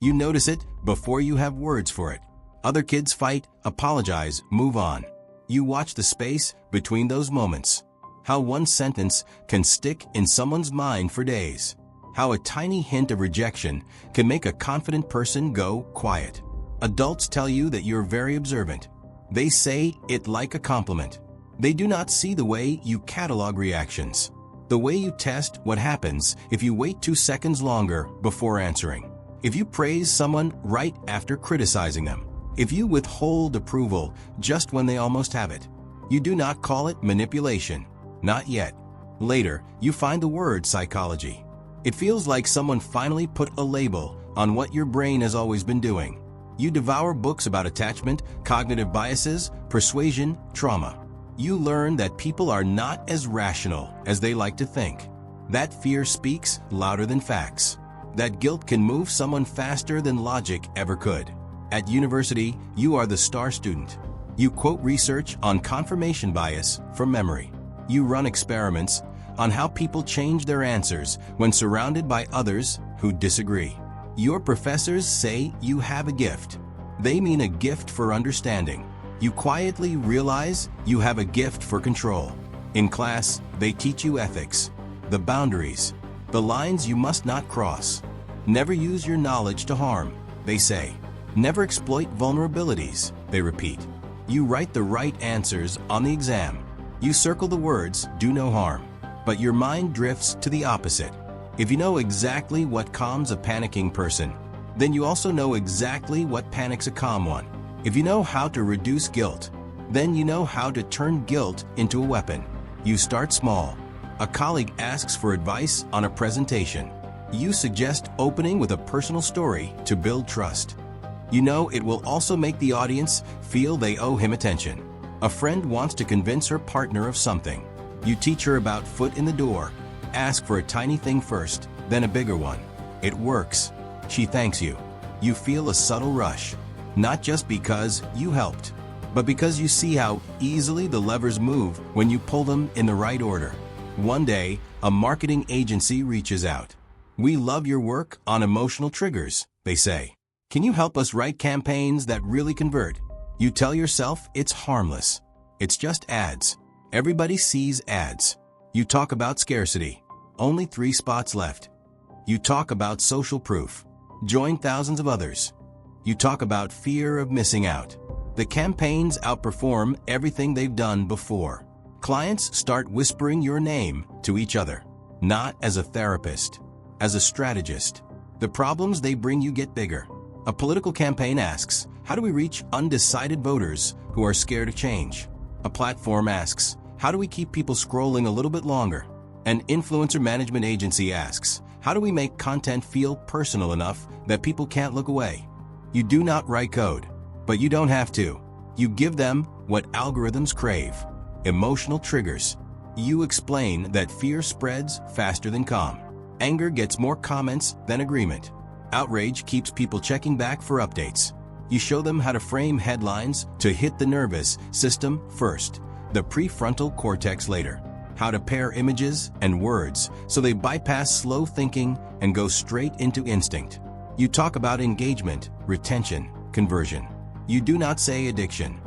You notice it before you have words for it. Other kids fight, apologize, move on. You watch the space between those moments. How one sentence can stick in someone's mind for days. How a tiny hint of rejection can make a confident person go quiet. Adults tell you that you're very observant. They say it like a compliment. They do not see the way you catalog reactions. The way you test what happens if you wait 2 seconds longer before answering. If you praise someone right after criticizing them. If you withhold approval just when they almost have it. You do not call it manipulation. Not yet. Later, you find the word psychology. It feels like someone finally put a label on what your brain has always been doing. You devour books about attachment, cognitive biases, persuasion, trauma. You learn that people are not as rational as they like to think. That fear speaks louder than facts. That guilt can move someone faster than logic ever could. At university, you are the star student. You quote research on confirmation bias from memory. You run experiments on how people change their answers when surrounded by others who disagree. Your professors say you have a gift. They mean a gift for understanding. You quietly realize you have a gift for control. In class, they teach you ethics, the boundaries, the lines you must not cross. Never use your knowledge to harm, they say. Never exploit vulnerabilities, they repeat. You write the right answers on the exam. You circle the words, do no harm. But your mind drifts to the opposite. If you know exactly what calms a panicking person, then you also know exactly what panics a calm one. If you know how to reduce guilt, then you know how to turn guilt into a weapon. You start small. A colleague asks for advice on a presentation. You suggest opening with a personal story to build trust. You know it will also make the audience feel they owe him attention. A friend wants to convince her partner of something. You teach her about foot in the door. Ask for a tiny thing first, then a bigger one. It works. She thanks you. You feel a subtle rush. Not just because you helped, but because you see how easily the levers move when you pull them in the right order. One day, a marketing agency reaches out. We love your work on emotional triggers, they say. Can you help us write campaigns that really convert? You tell yourself it's harmless. It's just ads. Everybody sees ads. You talk about scarcity. Only 3 spots left. You talk about social proof. Join thousands of others. You talk about fear of missing out. The campaigns outperform everything they've done before. Clients start whispering your name to each other. Not as a therapist, as a strategist. The problems they bring you get bigger. A political campaign asks, how do we reach undecided voters who are scared of change? A platform asks, how do we keep people scrolling a little bit longer? An influencer management agency asks, how do we make content feel personal enough that people can't look away? You do not write code, but you don't have to. You give them what algorithms crave. Emotional triggers. You explain that fear spreads faster than calm. Anger gets more comments than agreement. Outrage keeps people checking back for updates. You show them how to frame headlines to hit the nervous system first, the prefrontal cortex later. How to pair images and words so they bypass slow thinking and go straight into instinct. You talk about engagement, retention, conversion. You do not say addiction.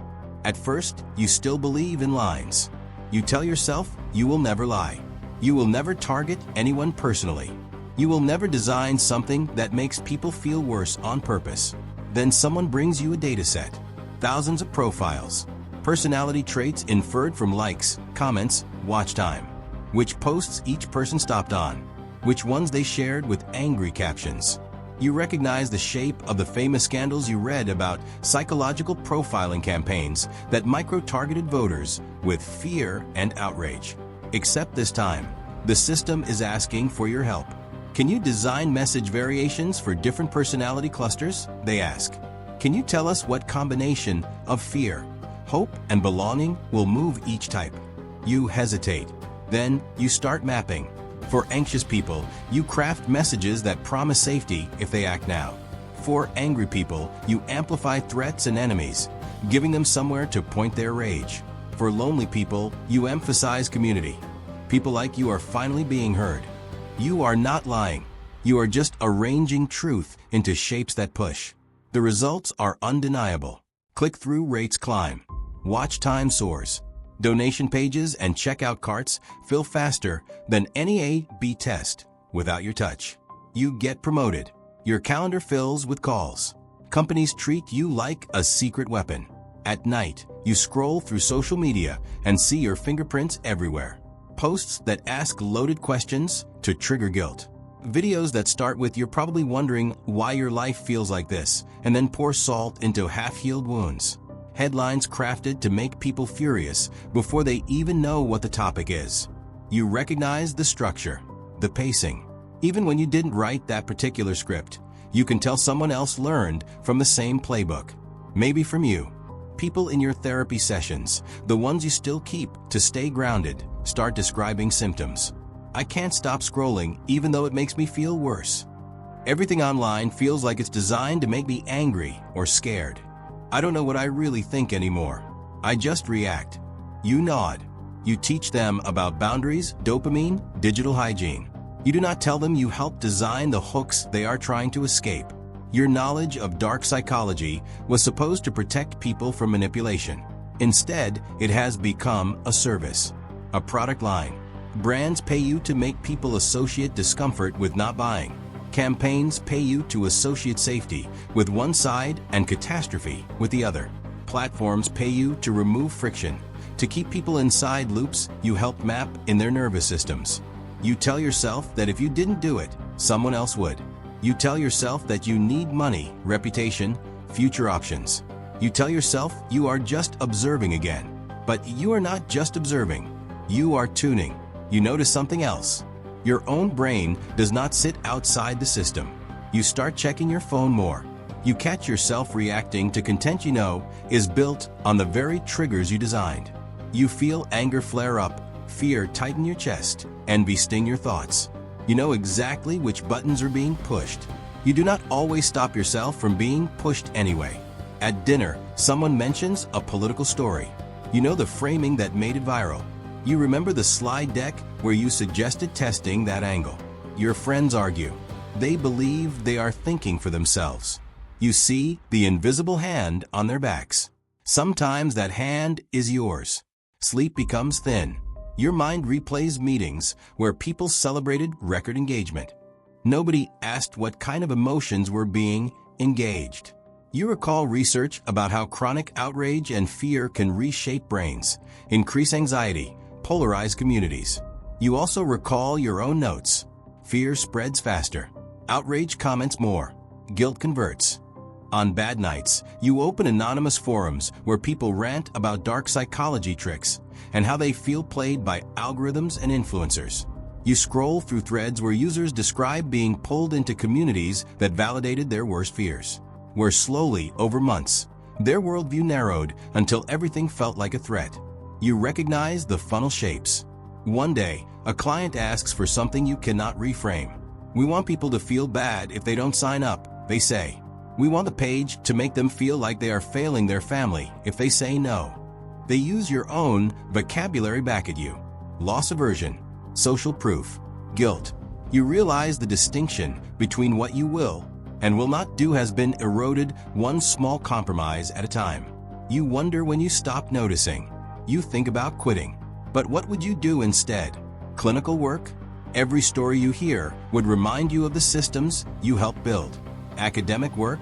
At first, you still believe in lines. You tell yourself you will never lie. You will never target anyone personally. You will never design something that makes people feel worse on purpose. Then someone brings you a data set. Thousands of profiles. Personality traits inferred from likes, comments, watch time. Which posts each person stopped on. Which ones they shared with angry captions. You recognize the shape of the famous scandals you read about psychological profiling campaigns that micro-targeted voters with fear and outrage. Except this time, the system is asking for your help. Can you design message variations for different personality clusters? They ask. Can you tell us what combination of fear, hope, and belonging will move each type? You hesitate. Then you start mapping. For anxious people, you craft messages that promise safety if they act now. For angry people, you amplify threats and enemies, giving them somewhere to point their rage. For lonely people, you emphasize community. People like you are finally being heard. You are not lying. You are just arranging truth into shapes that push. The results are undeniable. Click-through rates climb. Watch time soars. Donation pages and checkout carts fill faster than any A/B test without your touch. You get promoted. Your calendar fills with calls. Companies treat you like a secret weapon. At night, you scroll through social media and see your fingerprints everywhere. Posts that ask loaded questions to trigger guilt. Videos that start with "you're probably wondering why your life feels like this," and then pour salt into half-healed wounds. Headlines crafted to make people furious before they even know what the topic is. You recognize the structure, the pacing. Even when you didn't write that particular script, you can tell someone else learned from the same playbook. Maybe from you. People in your therapy sessions, the ones you still keep to stay grounded, start describing symptoms. "I can't stop scrolling even though it makes me feel worse. Everything online feels like it's designed to make me angry or scared. I don't know what I really think anymore. I just react." You nod. You teach them about boundaries, dopamine, digital hygiene. You do not tell them you helped design the hooks they are trying to escape. Your knowledge of dark psychology was supposed to protect people from manipulation. Instead, it has become a service, a product line. Brands pay you to make people associate discomfort with not buying. Campaigns pay you to associate safety with one side and catastrophe with the other. Platforms pay you to remove friction, to keep people inside loops you helped map in their nervous systems. You tell yourself that if you didn't do it, someone else would. You tell yourself that you need money, reputation, future options. You tell yourself you are just observing again. But you are not just observing. You are tuning. You notice something else. Your own brain does not sit outside the system. You start checking your phone more. You catch yourself reacting to content you know is built on the very triggers you designed. You feel anger flare up, fear tighten your chest, envy sting your thoughts. You know exactly which buttons are being pushed. You do not always stop yourself from being pushed anyway. At dinner, someone mentions a political story. You know the framing that made it viral. You remember the slide deck where you suggested testing that angle. Your friends argue. They believe they are thinking for themselves. You see the invisible hand on their backs. Sometimes that hand is yours. Sleep becomes thin. Your mind replays meetings where people celebrated record engagement. Nobody asked what kind of emotions were being engaged. You recall research about how chronic outrage and fear can reshape brains, increase anxiety, polarize communities. You also recall your own notes. Fear spreads faster. Outrage comments more. Guilt converts. On bad nights, you open anonymous forums where people rant about dark psychology tricks and how they feel played by algorithms and influencers. You scroll through threads where users describe being pulled into communities that validated their worst fears, where slowly, over months, their worldview narrowed until everything felt like a threat. You recognize the funnel shapes. One day, a client asks for something you cannot reframe. "We want people to feel bad if they don't sign up," they say. "We want the page to make them feel like they are failing their family if they say no." They use your own vocabulary back at you. Loss aversion, social proof, guilt. You realize the distinction between what you will and will not do has been eroded one small compromise at a time. You wonder when you stop noticing. You think about quitting. But what would you do instead? Clinical work? Every story you hear would remind you of the systems you helped build. Academic work?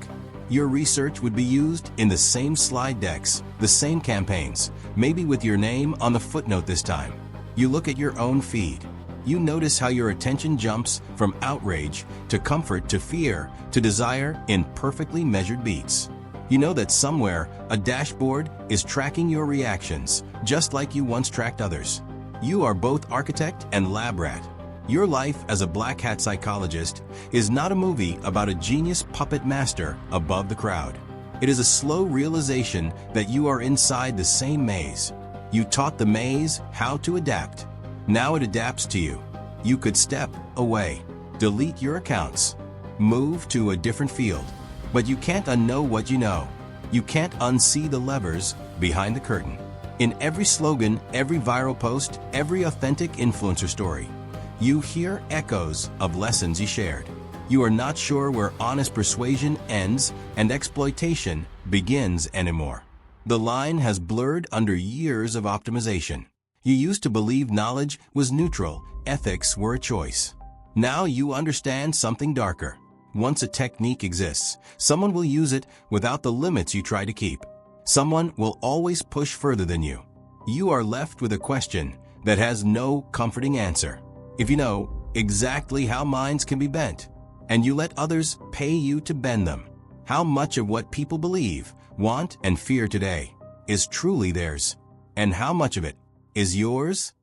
Your research would be used in the same slide decks, the same campaigns, maybe with your name on the footnote this time. You look at your own feed. You notice how your attention jumps from outrage to comfort to fear to desire in perfectly measured beats. You know that somewhere a dashboard is tracking your reactions, just like you once tracked others. You are both architect and lab rat. Your life as a black hat psychologist is not a movie about a genius puppet master above the crowd. It is a slow realization that you are inside the same maze. You taught the maze how to adapt. Now it adapts to you. You could step away, delete your accounts, move to a different field, but you can't unknow what you know. You can't unsee the levers behind the curtain. In every slogan, every viral post, every authentic influencer story, you hear echoes of lessons you shared. You are not sure where honest persuasion ends and exploitation begins anymore. The line has blurred under years of optimization. You used to believe knowledge was neutral, ethics were a choice. Now you understand something darker. Once a technique exists, someone will use it without the limits you try to keep. Someone will always push further than you. You are left with a question that has no comforting answer. If you know exactly how minds can be bent, and you let others pay you to bend them, how much of what people believe, want, and fear today is truly theirs, and how much of it is yours?